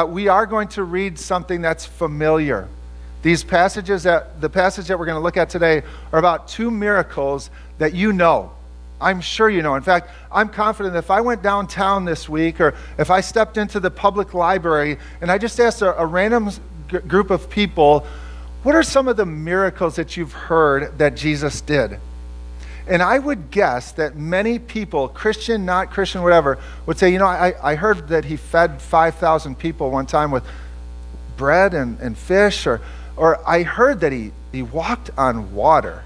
We are going to read something that's familiar. The passage that we're going to look at today are about two miracles that you know. I'm sure you know. In fact, I'm confident if I went downtown this week or if I stepped into the public library and I just asked a random group of people, what are some of the miracles that you've heard that Jesus did? And I would guess that many people, Christian, not Christian, whatever, would say, I heard that he fed 5,000 people one time with bread and fish, or I heard that he walked on water.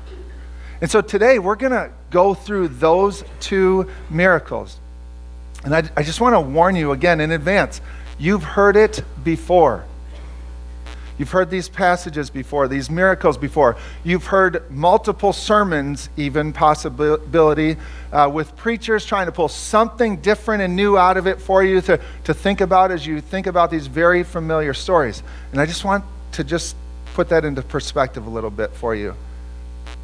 And so today we're going to go through those two miracles. And I just want to warn you again in advance, you've heard it before. You've heard these passages before, these miracles before. You've heard multiple sermons, even possibility, with preachers trying to pull something different and new out of it for you to think about as you think about these very familiar stories. And I just want to just put that into perspective a little bit for you,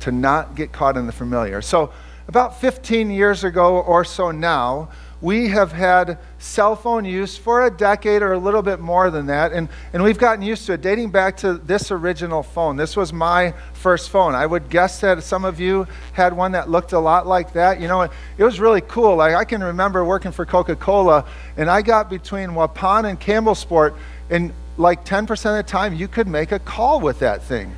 to not get caught in the familiar. So about 15 years ago or so now, we have had cell phone use for a decade or a little bit more than that, and we've gotten used to it, dating back to this original phone. This was my first phone. I would guess that some of you had one that looked a lot like that. It was really cool. Like, I can remember working for Coca-Cola, and I got between Waupun and Campbell Sport, and like 10% of the time, you could make a call with that thing.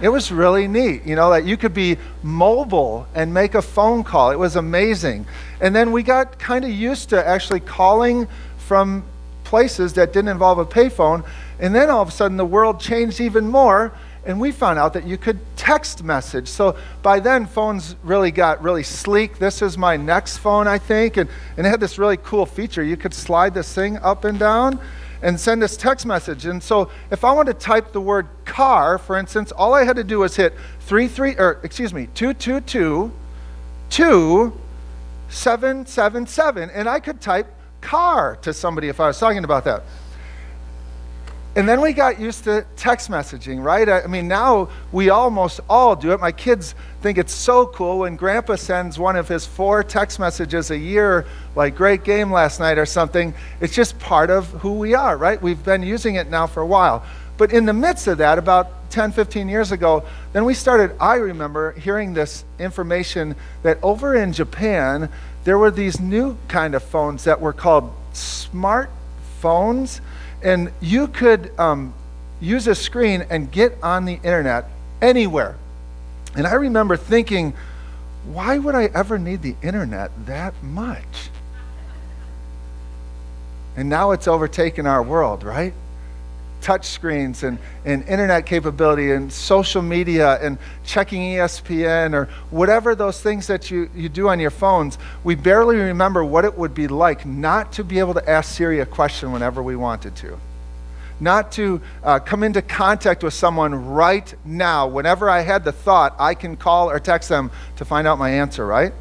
It was really neat, that you could be mobile and make a phone call. It was amazing. And then we got kind of used to actually calling from places that didn't involve a payphone. And then all of a sudden the world changed even more, and we found out that you could text message. So by then phones really got really sleek. This is my next phone, I think, and it had this really cool feature. You could slide this thing up and down and send this text message. And so if I wanted to type the word car, for instance, all I had to do was hit 222-777, and I could type car to somebody if I was talking about that. And then we got used to text messaging, right? I mean, now we almost all do it. My kids think it's so cool when Grandpa sends one of his 4 text messages a year, like great game last night or something. It's just part of who we are, right? We've been using it now for a while. But in the midst of that, about 10, 15 years ago, then I remember hearing this information that over in Japan, there were these new kind of phones that were called smartphones. And you could use a screen and get on the internet anywhere. And I remember thinking, why would I ever need the internet that much? And now it's overtaken our world, right? Touch screens and internet capability and social media and checking ESPN or whatever those things that you do on your phones. We barely remember what it would be like not to be able to ask Siri a question whenever we wanted to. Not to come into contact with someone right now. Whenever I had the thought, I can call or text them to find out my answer, right?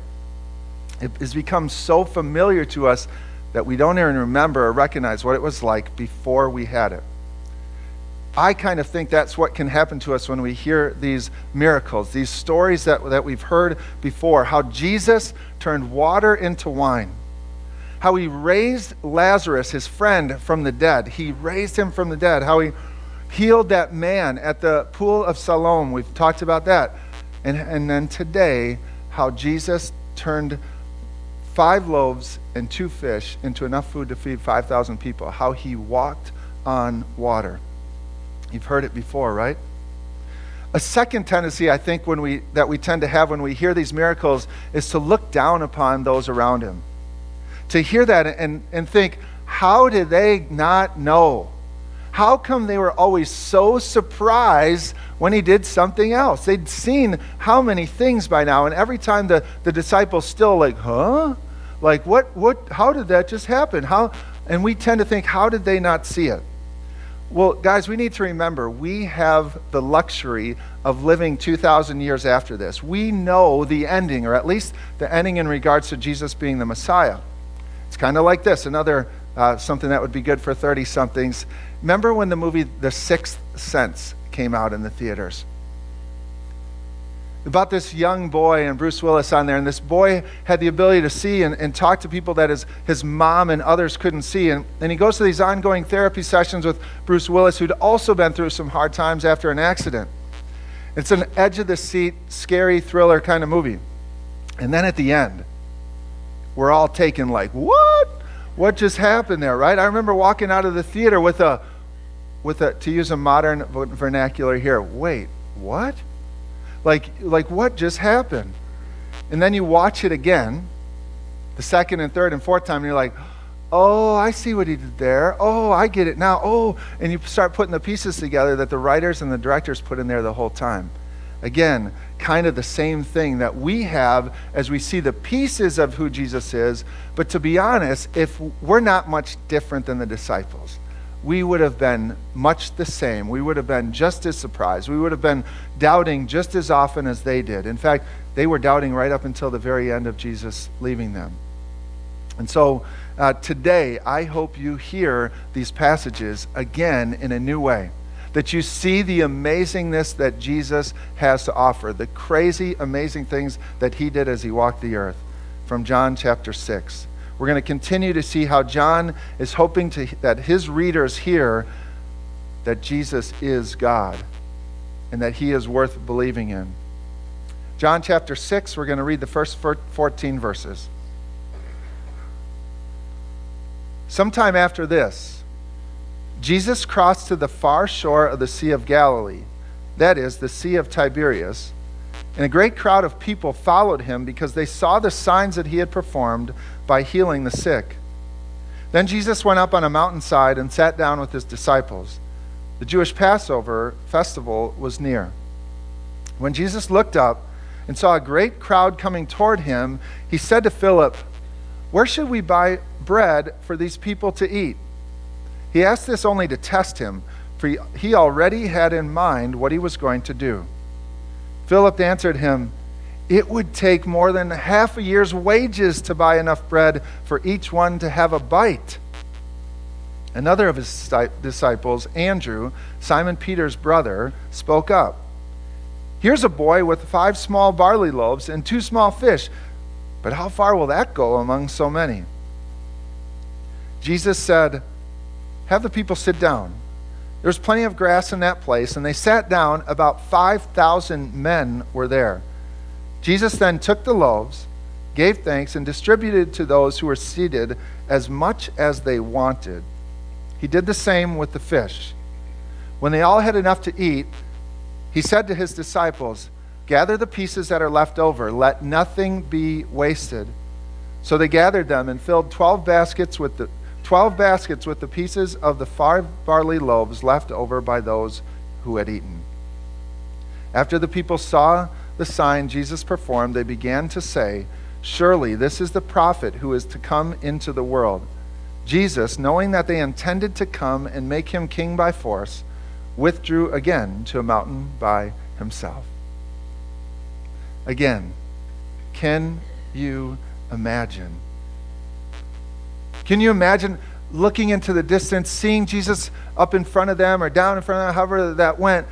It has become so familiar to us that we don't even remember or recognize what it was like before we had it. I kind of think that's what can happen to us when we hear these miracles, these stories that we've heard before, how Jesus turned water into wine, how he raised Lazarus, his friend, from the dead. He raised him from the dead, how he healed that man at the pool of Siloam. We've talked about that. And then today, how Jesus turned 5 loaves and 2 fish into enough food to feed 5,000 people, how he walked on water. You've heard it before, right? A second tendency, I think, that we tend to have when we hear these miracles is to look down upon those around him. To hear that and think, how did they not know? How come they were always so surprised when he did something else? They'd seen how many things by now, and every time the disciples still like, huh? Like, how did that just happen? And we tend to think, how did they not see it? Well, guys, we need to remember, we have the luxury of living 2,000 years after this. We know the ending, or at least the ending in regards to Jesus being the Messiah. It's kind of like this, another something that would be good for 30-somethings. Remember when the movie The Sixth Sense came out in the theaters? about this young boy and Bruce Willis on there. And this boy had the ability to see and talk to people that his mom and others couldn't see. And he goes to these ongoing therapy sessions with Bruce Willis, who'd also been through some hard times after an accident. It's an edge-of-the-seat, scary thriller kind of movie. And then at the end, we're all taken like, what? What just happened there, right? I remember walking out of the theater with a, to use a modern vernacular here, wait, what? Like what just happened? And then you watch it again, the second and third and fourth time, and you're like, oh, I see what he did there. Oh, I get it now. Oh, and you start putting the pieces together that the writers and the directors put in there the whole time. Again, kind of the same thing that we have as we see the pieces of who Jesus is. But to be honest, if we're not much different than the disciples, we would have been much the same. We would have been just as surprised. We would have been doubting just as often as they did. In fact, they were doubting right up until the very end of Jesus leaving them. And so today, I hope you hear these passages again in a new way, that you see the amazingness that Jesus has to offer, the crazy, amazing things that he did as he walked the earth, from John chapter 6. We're going to continue to see how John is hoping that his readers hear that Jesus is God and that he is worth believing in. John chapter 6, we're going to read the first 14 verses. Sometime after this, Jesus crossed to the far shore of the Sea of Galilee, that is, the Sea of Tiberias, and a great crowd of people followed him because they saw the signs that he had performed by healing the sick. Then Jesus went up on a mountainside and sat down with his disciples. The Jewish Passover festival was near. When Jesus looked up and saw a great crowd coming toward him, he said to Philip, "Where should we buy bread for these people to eat?" He asked this only to test him, for he already had in mind what he was going to do. Philip answered him, "It would take more than half a year's wages to buy enough bread for each one to have a bite." Another of his disciples, Andrew, Simon Peter's brother, spoke up. "Here's a boy with 5 small barley loaves and 2 small fish, but how far will that go among so many?" Jesus said, "Have the people sit down." There was plenty of grass in that place, and they sat down. About 5,000 men were there. Jesus then took the loaves, gave thanks, and distributed to those who were seated as much as they wanted. He did the same with the fish. When they all had enough to eat, he said to his disciples, "Gather the pieces that are left over. Let nothing be wasted." So they gathered them and filled 12 baskets with the pieces of the 5 barley loaves left over by those who had eaten. After the people saw the sign Jesus performed, they began to say, "Surely this is the prophet who is to come into the world." Jesus, knowing that they intended to come and make him king by force, withdrew again to a mountain by himself. Again, can you imagine? Can you imagine looking into the distance, seeing Jesus up in front of them or down in front of them, however that went,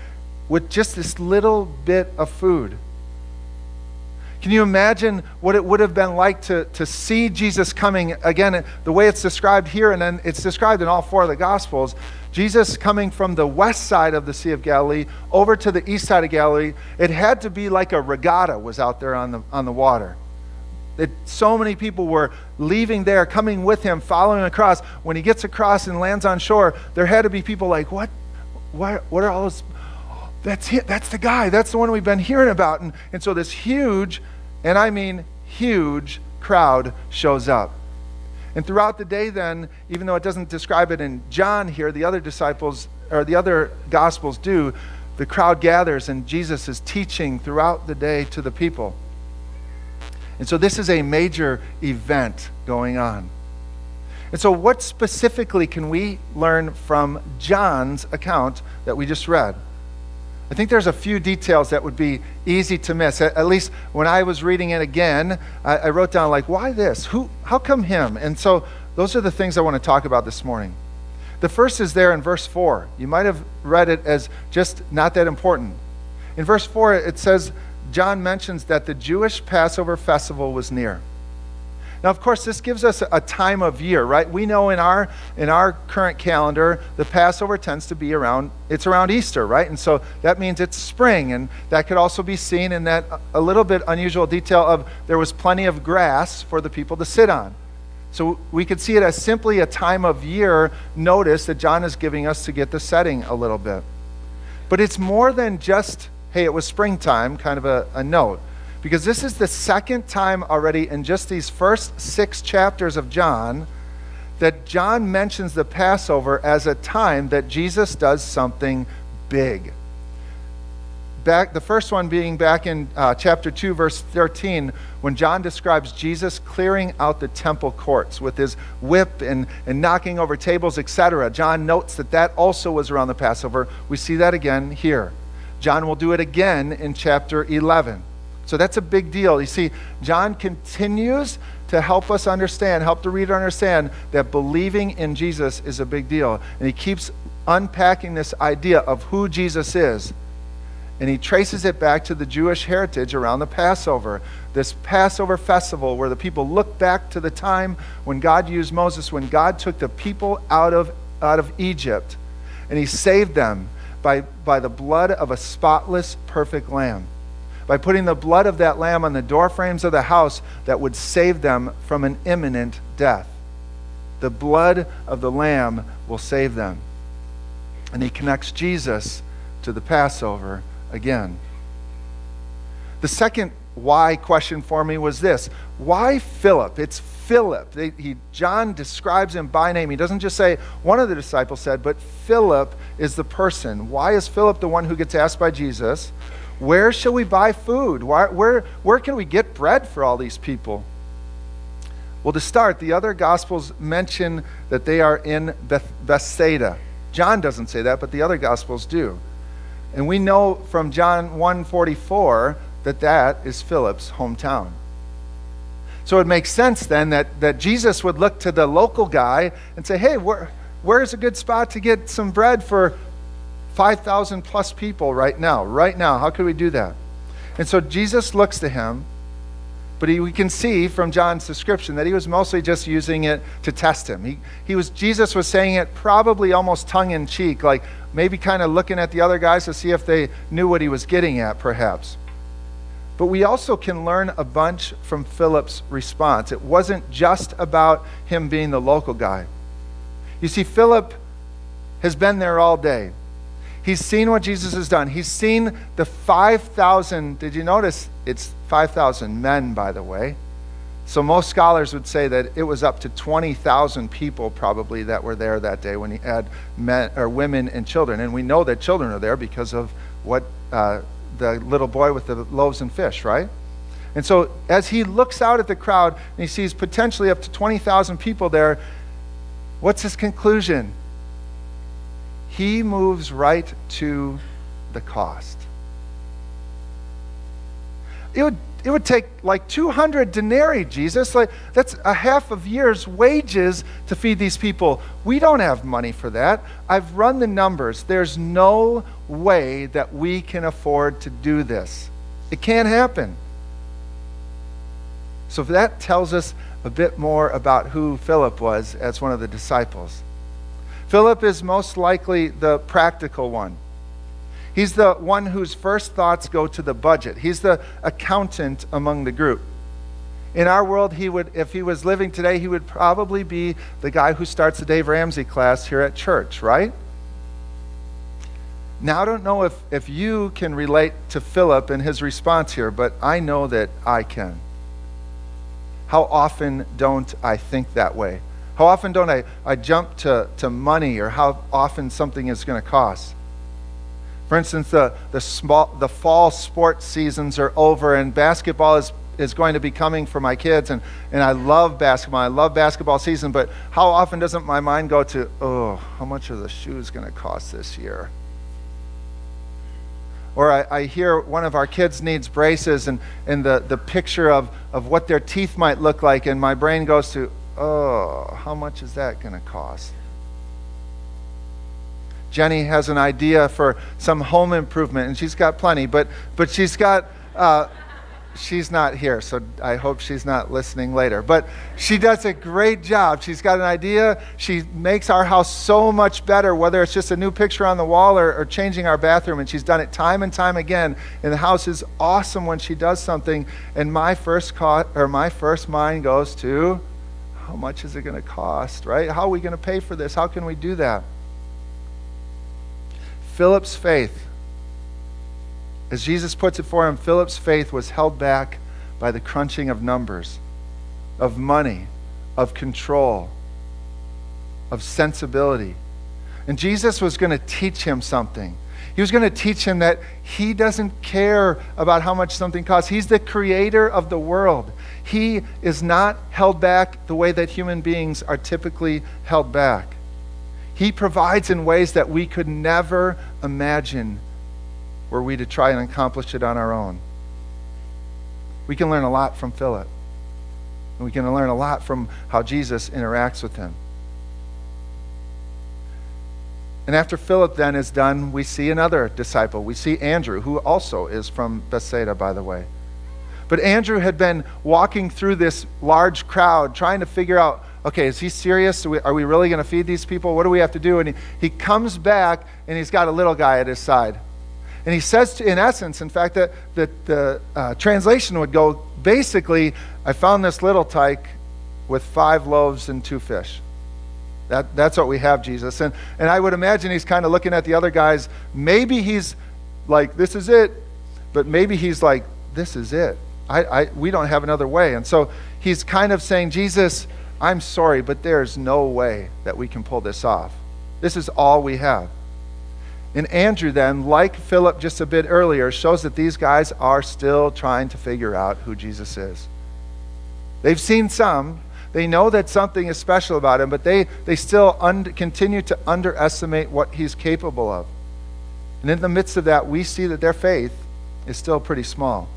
with just this little bit of food? Can you imagine what it would have been like to see Jesus coming, again, the way it's described here, and then it's described in all 4 of the Gospels, Jesus coming from the west side of the Sea of Galilee over to the east side of Galilee. It had to be like a regatta was out there on the water. So many people were leaving there, coming with him, following across. When he gets across and lands on shore, there had to be people like, what are all those? That's it. That's the guy. That's the one we've been hearing about. And so this huge, and I mean huge, crowd shows up. And throughout the day then, even though it doesn't describe it in John here, the other disciples, or the other Gospels do, the crowd gathers and Jesus is teaching throughout the day to the people. And so this is a major event going on. And so what specifically can we learn from John's account that we just read? I think there's a few details that would be easy to miss. At least when I was reading it again, I wrote down like, why this? How come him? And so those are the things I want to talk about this morning. The first is there in verse 4. You might have read it as just not that important. In verse 4, it says, John mentions that the Jewish Passover festival was near. Now, of course, this gives us a time of year, right? We know in our current calendar, the Passover tends to be around Easter, right? And so that means it's spring, and that could also be seen in that a little bit unusual detail of there was plenty of grass for the people to sit on. So we could see it as simply a time of year notice that John is giving us to get the setting a little bit. But it's more than just, hey, it was springtime, kind of a note. Because this is the second time already in just these first 6 chapters of John that John mentions the Passover as a time that Jesus does something big. The first one being back in chapter 2, verse 13, when John describes Jesus clearing out the temple courts with his whip and knocking over tables, etc. John notes that also was around the Passover. We see that again here. John will do it again in chapter 11. So that's a big deal. You see, John continues to help us understand, help the reader understand that believing in Jesus is a big deal. And he keeps unpacking this idea of who Jesus is. And he traces it back to the Jewish heritage around the Passover. This Passover festival where the people look back to the time when God used Moses, when God took the people out of Egypt. And he saved them by the blood of a spotless, perfect lamb. By putting the blood of that lamb on the doorframes of the house that would save them from an imminent death. The blood of the lamb will save them. And he connects Jesus to the Passover again. The second why question for me was this. Why Philip? It's Philip. John describes him by name. He doesn't just say one of the disciples said, but Philip is the person. Why is Philip the one who gets asked by Jesus? Where shall we buy food? Where can we get bread for all these people? Well, to start, the other Gospels mention that they are in Bethsaida. John doesn't say that, but the other Gospels do. And we know from John 1:44 that is Philip's hometown. So it makes sense then that Jesus would look to the local guy and say, hey, where's a good spot to get some bread for 5,000 plus people right now? How could we do that? And so Jesus looks to him, but we can see from John's description that he was mostly just using it to test him. Jesus was saying it probably almost tongue-in-cheek, like maybe kind of looking at the other guys to see if they knew what he was getting at, perhaps. But we also can learn a bunch from Philip's response. It wasn't just about him being the local guy. You see, Philip has been there all day. He's seen what Jesus has done. He's seen the 5,000. Did you notice? It's 5,000 men, by the way. So most scholars would say that it was up to 20,000 people probably that were there that day when he had men or women and children. And we know that children are there because of what the little boy with the loaves and fish, right? And so as he looks out at the crowd and he sees potentially up to 20,000 people there, what's his conclusion? He moves right to the cost. It would take like 200 denarii, Jesus. Like that's a half of year's wages to feed these people. We don't have money for that. I've run the numbers. There's no way that we can afford to do this. It can't happen. So that tells us a bit more about who Philip was as one of the disciples. Philip is most likely the practical one. He's the one whose first thoughts go to the budget. He's the accountant among the group. In our world, if he was living today, he would probably be the guy who starts the Dave Ramsey class here at church, right? Now, I don't know if you can relate to Philip and his response here, but I know that I can. How often don't I think that way? How often don't I jump to money or how often something is going to cost? For instance, the fall sports seasons are over and basketball is going to be coming for my kids, and I love basketball. I love basketball season, but how often doesn't my mind go to, how much are the shoes going to cost this year? Or I hear one of our kids needs braces and the picture of what their teeth might look like, and my brain goes to, how much is that going to cost? Jenny has an idea for some home improvement, and she's got plenty, but she's got She's not here, so I hope she's not listening later. But she does a great job. She's got an idea. She makes our house so much better, whether it's just a new picture on the wall or changing our bathroom. And she's done it time and time again. And the house is awesome when she does something. And my first mind goes to, how much is it going to cost, right? How are we going to pay for this? How can we do that? Philip's faith, as Jesus puts it for him, Philip's faith was held back by the crunching of numbers, of money, of control, of sensibility. And Jesus was going to teach him something. He was going to teach him that he doesn't care about how much something costs. He's the creator of the world. He is not held back the way that human beings are typically held back. He provides in ways that we could never imagine were we to try and accomplish it on our own. We can learn a lot from Philip. And we can learn a lot from how Jesus interacts with him. And after Philip then is done, we see another disciple. We see Andrew, who also is from Bethsaida, by the way. But Andrew had been walking through this large crowd trying to figure out, okay, is he serious? Are we really going to feed these people? What do we have to do? And he comes back, and he's got a little guy at his side. And he says, in essence, in fact, that the translation would go, basically, I found this little tyke with 5 loaves and 2 fish. That's what we have, Jesus. And I would imagine he's kind of looking at the other guys. Maybe he's like, this is it. But maybe he's like, this is it. We don't have another way. And so he's kind of saying, Jesus, I'm sorry, but there's no way that we can pull this off. This is all we have. And Andrew then, like Philip just a bit earlier, shows that these guys are still trying to figure out who Jesus is. They've seen some. They know that something is special about him, but they still continue to underestimate what he's capable of. And in the midst of that, we see that their faith is still pretty small.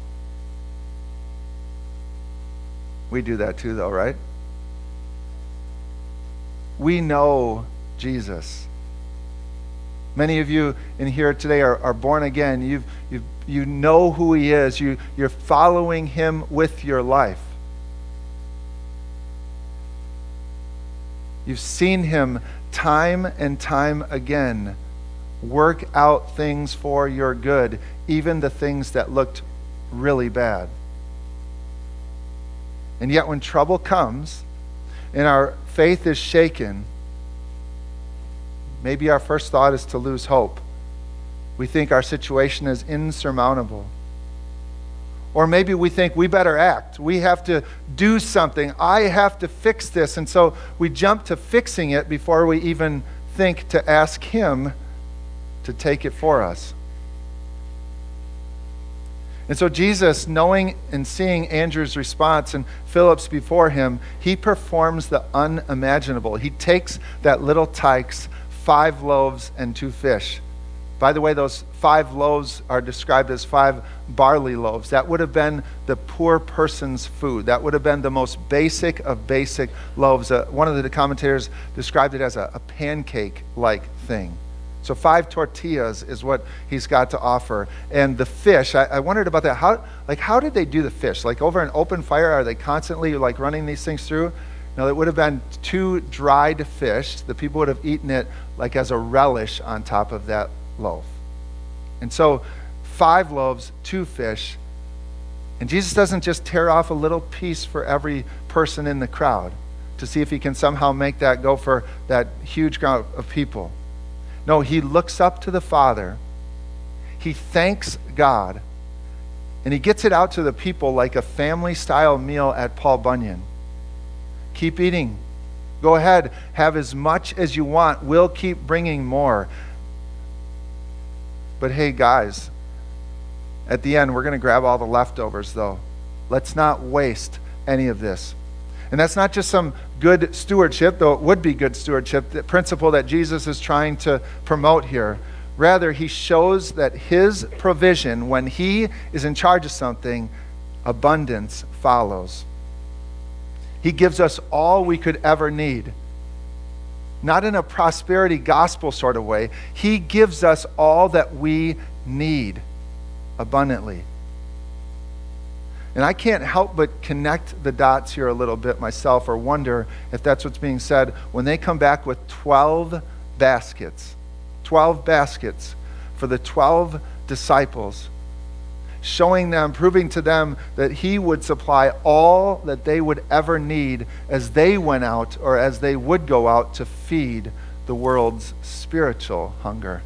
We do that too, though, right? We know Jesus. Many of you in here today are born again. You know who he is. You're following him with your life. You've seen him time and time again work out things for your good, even the things that looked really bad. And yet when trouble comes and our faith is shaken, maybe our first thought is to lose hope. We think our situation is insurmountable. Or maybe we think we better act. We have to do something. I have to fix this. And so we jump to fixing it before we even think to ask him to take it for us. And so Jesus, knowing and seeing Andrew's response and Philip's before him, he performs the unimaginable. He takes that little tyke's 5 loaves and 2 fish. By the way, those 5 loaves are described as 5 barley loaves. That would have been the poor person's food. That would have been the most basic of basic loaves. One of the commentators described it as a pancake-like thing. So 5 tortillas is what he's got to offer. And the fish, I wondered about that. How did they do the fish? Like over an open fire, are they constantly like running these things through? No, it would have been 2 dried fish. The people would have eaten it like as a relish on top of that loaf. And so 5 loaves, 2 fish. And Jesus doesn't just tear off a little piece for every person in the crowd to see if he can somehow make that go for that huge crowd of people. No, he looks up to the Father. He thanks God. And he gets it out to the people like a family-style meal at Paul Bunyan. Keep eating. Go ahead. Have as much as you want. We'll keep bringing more. But hey, guys, at the end, we're going to grab all the leftovers, though. Let's not waste any of this. And that's not just some good stewardship, though it would be good stewardship, the principle that Jesus is trying to promote here. Rather, he shows that his provision, when he is in charge of something, abundance follows. He gives us all we could ever need. Not in a prosperity gospel sort of way. He gives us all that we need abundantly. And I can't help but connect the dots here a little bit myself, or wonder if that's what's being said when they come back with 12 baskets. 12 baskets for the 12 disciples, showing them, proving to them that he would supply all that they would ever need as they went out, or as they would go out to feed the world's spiritual hunger.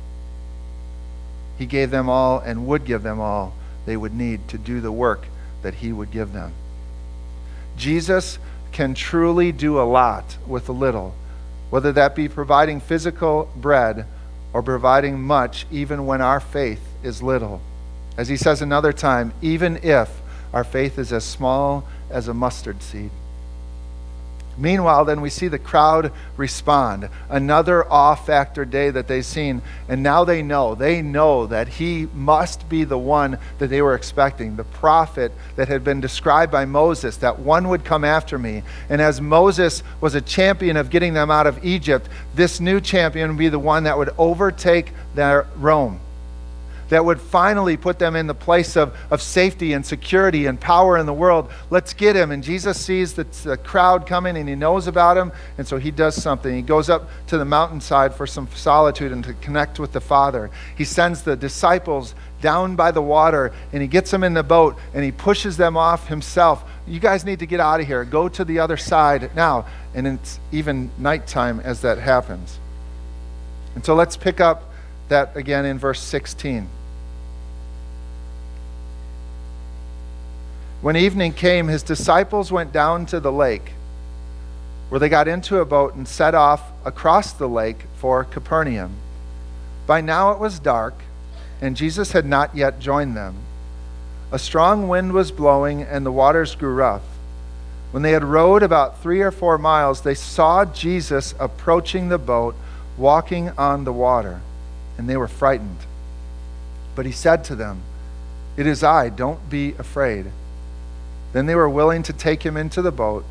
He gave them all and would give them all they would need to do the work that he would give them. Jesus can truly do a lot with a little, whether that be providing physical bread or providing much even when our faith is little. As he says another time, even if our faith is as small as a mustard seed. Meanwhile, then we see the crowd respond. Another awe-factor day that they've seen, and now they know that he must be the one that they were expecting, the prophet that had been described by Moses, that one would come after me. And as Moses was a champion of getting them out of Egypt, this new champion would be the one that would overtake their Rome, that would finally put them in the place of safety and security and power in the world. Let's get him. And Jesus sees the crowd coming, and he knows about him, and so he does something. He goes up to the mountainside for some solitude and to connect with the Father. He sends the disciples down by the water, and he gets them in the boat, and he pushes them off himself. You guys need to get out of here. Go to the other side now. And it's even nighttime as that happens. And so let's pick up that again in verse 16. When evening came, his disciples went down to the lake, where they got into a boat and set off across the lake for Capernaum. By now it was dark, and Jesus had not yet joined them. A strong wind was blowing, and the waters grew rough. When they had rowed about 3 or 4 miles, they saw Jesus approaching the boat, walking on the water, and they were frightened. But he said to them, "It is I, don't be afraid." Then they were willing to take him into the boat,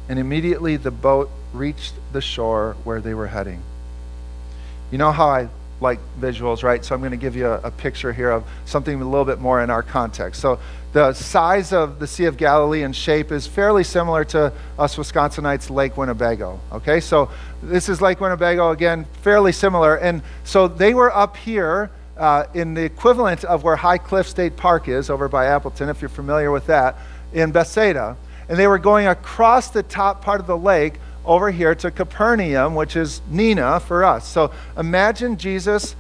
and immediately the boat reached the shore where they were heading. You know how I like visuals, right? So I'm going to give you a picture here of something a little bit more in our context. So the size of the Sea of Galilee and shape is fairly similar to us Wisconsinites' Lake Winnebago. Okay, so this is Lake Winnebago, again, fairly similar. And so they were up here in the equivalent of where High Cliff State Park is over by Appleton, if you're familiar with that, in Bethsaida. And they were going across the top part of the lake over here to Capernaum, which is Nina for us. So imagine Jesus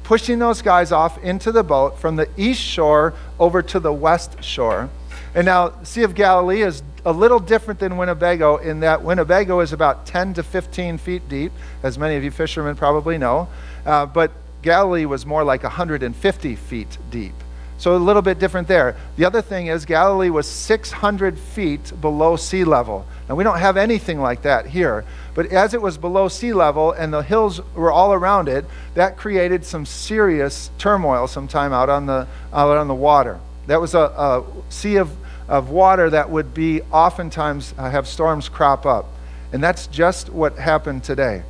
pushing those guys off into the boat from the east shore over to the west shore. And now, Sea of Galilee is a little different than Winnebago in that Winnebago is about 10 to 15 feet deep, as many of you fishermen probably know. But Galilee was more like 150 feet deep. So a little bit different there. The other thing is Galilee was 600 feet below sea level. Now we don't have anything like that here, but as it was below sea level and the hills were all around it, that created some serious turmoil sometime out on the water. That was a sea of water that would be oftentimes have storms crop up. And that's just what happened today.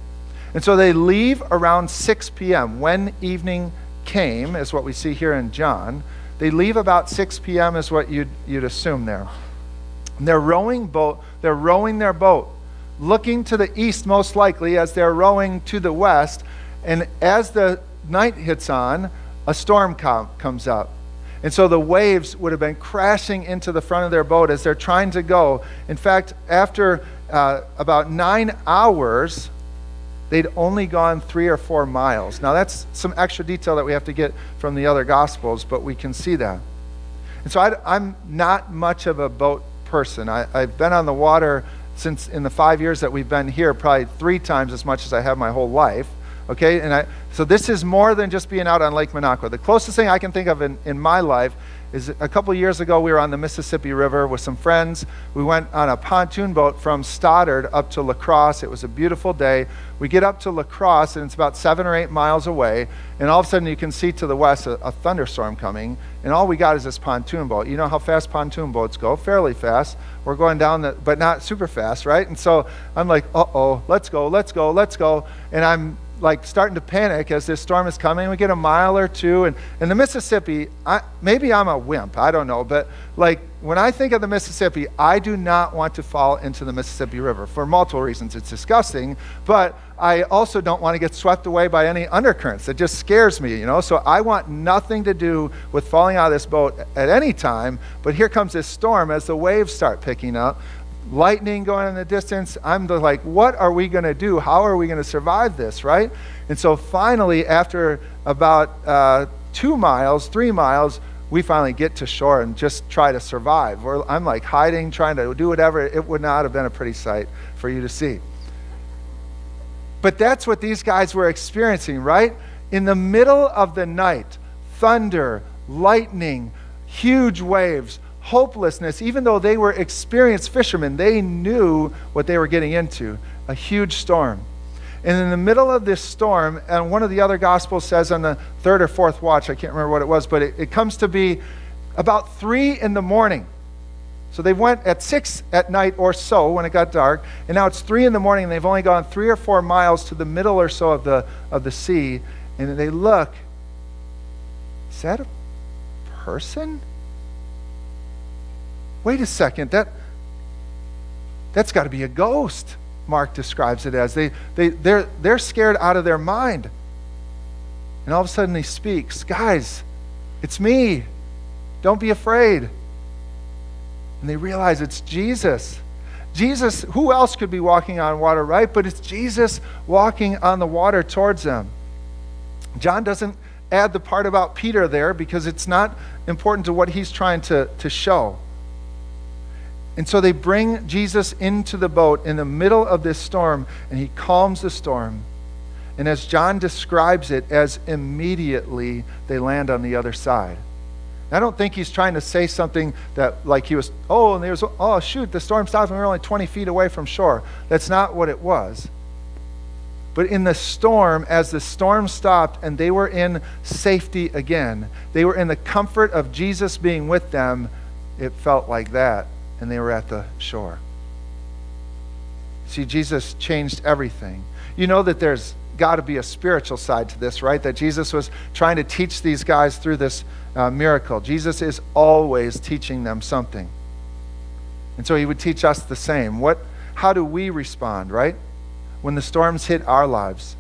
And so they leave around 6 p.m. when evening came, is what we see here in John. They leave about 6 p.m. is what you'd assume there. And they're rowing their boat, looking to the east most likely as they're rowing to the west. And as the night hits on, a storm comes up. And so the waves would have been crashing into the front of their boat as they're trying to go. In fact, after about 9 hours, they'd only gone 3 or 4 miles. Now that's some extra detail that we have to get from the other Gospels, but we can see that. And so I'm not much of a boat person. I've been on the water since in the 5 years that we've been here, probably 3 times as much as I have my whole life. Okay, and so this is more than just being out on Lake Minocqua. The closest thing I can think of in my life is a couple years ago we were on the Mississippi River with some friends. We went on a pontoon boat from Stoddard up to La Crosse. It was a beautiful day. We get up to La Crosse, and it's about 7 or 8 miles away, and all of a sudden you can see to the west a thunderstorm coming, and all we got is this pontoon boat. You know how fast pontoon boats go? Fairly fast. We're going down but not super fast, right? And so I'm like, uh-oh, let's go. And I'm like starting to panic as this storm is coming. We get a mile or two, and in the Mississippi, maybe I'm a wimp, I don't know, but like when I think of the Mississippi, I do not want to fall into the Mississippi River for multiple reasons. It's disgusting, but I also don't want to get swept away by any undercurrents. It just scares me, so I want nothing to do with falling out of this boat at any time. But here comes this storm as the waves start picking up, lightning going in the distance. I'm like, what are we going to do? How are we going to survive this, right? And so finally, after about 2 miles, 3 miles, we finally get to shore and just try to survive. I'm like hiding, trying to do whatever. It would not have been a pretty sight for you to see. But that's what these guys were experiencing, right? In the middle of the night, thunder, lightning, huge waves, hopelessness. Even though they were experienced fishermen, they knew what they were getting into, a huge storm. And in the middle of this storm, and one of the other gospels says on the 3rd or 4th watch, I can't remember what it was, but it comes to be about 3 in the morning. So they went at 6 at night or so when it got dark, and now it's 3 in the morning, and they've only gone 3 or 4 miles to the middle or so of the sea, and they look. Is that a person? Wait a second, that's got to be a ghost. Mark describes it as. They're scared out of their mind. And all of a sudden he speaks, guys, it's me. Don't be afraid. And they realize it's Jesus. Jesus, who else could be walking on water, right? But it's Jesus walking on the water towards them. John doesn't add the part about Peter there because it's not important to what he's trying to show. And so they bring Jesus into the boat in the middle of this storm, and he calms the storm. And as John describes it, as immediately they land on the other side. I don't think he's trying to say something that like he was, shoot, the storm stopped and we were only 20 feet away from shore. That's not what it was. But in the storm, as the storm stopped and they were in safety again, they were in the comfort of Jesus being with them, it felt like that. And they were at the shore. See, Jesus changed everything. You know that there's got to be a spiritual side to this, right? That Jesus was trying to teach these guys through this miracle. Jesus is always teaching them something. And so he would teach us the same. How do we respond, right? When the storms hit our lives,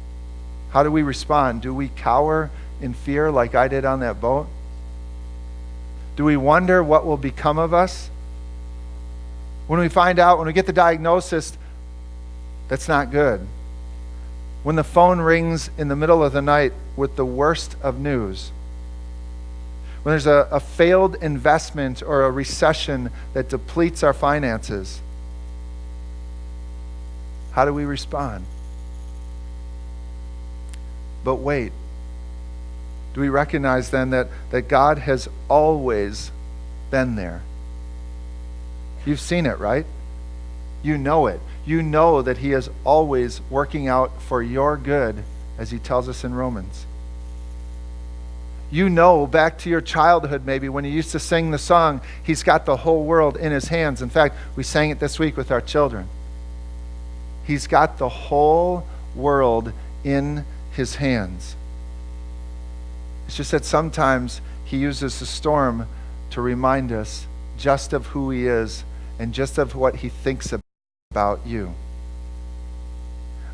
how do we respond? Do we cower in fear like I did on that boat? Do we wonder what will become of us? When we get the diagnosis, that's not good. When the phone rings in the middle of the night with the worst of news. When there's a failed investment or a recession that depletes our finances. How do we respond? But wait. Do we recognize then that God has always been there? You've seen it, right? You know it. You know that he is always working out for your good, as he tells us in Romans. You know, back to your childhood maybe, when you used to sing the song, he's got the whole world in his hands. In fact, we sang it this week with our children. He's got the whole world in his hands. It's just that sometimes he uses the storm to remind us just of who he is and just of what he thinks about you.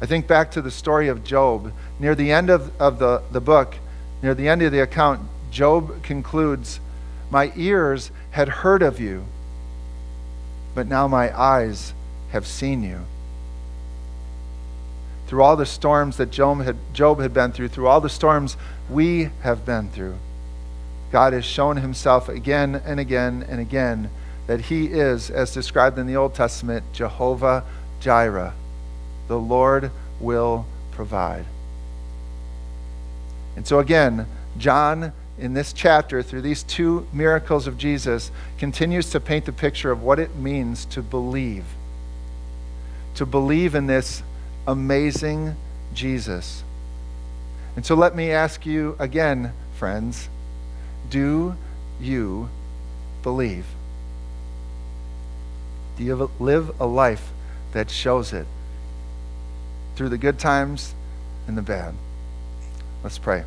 I think back to the story of Job. Near the end of the book, near the end of the account, Job concludes, "My ears had heard of you, but now my eyes have seen you." Through all the storms that Job had been through all the storms we have been through, God has shown himself again and again and again that he is, as described in the Old Testament, Jehovah Jireh. The Lord will provide. And so again, John, in this chapter, through these 2 miracles of Jesus, continues to paint the picture of what it means to believe. To believe in this amazing Jesus. And so let me ask you again, friends, do you believe? Do you live a life that shows it? Through the good times and the bad. Let's pray.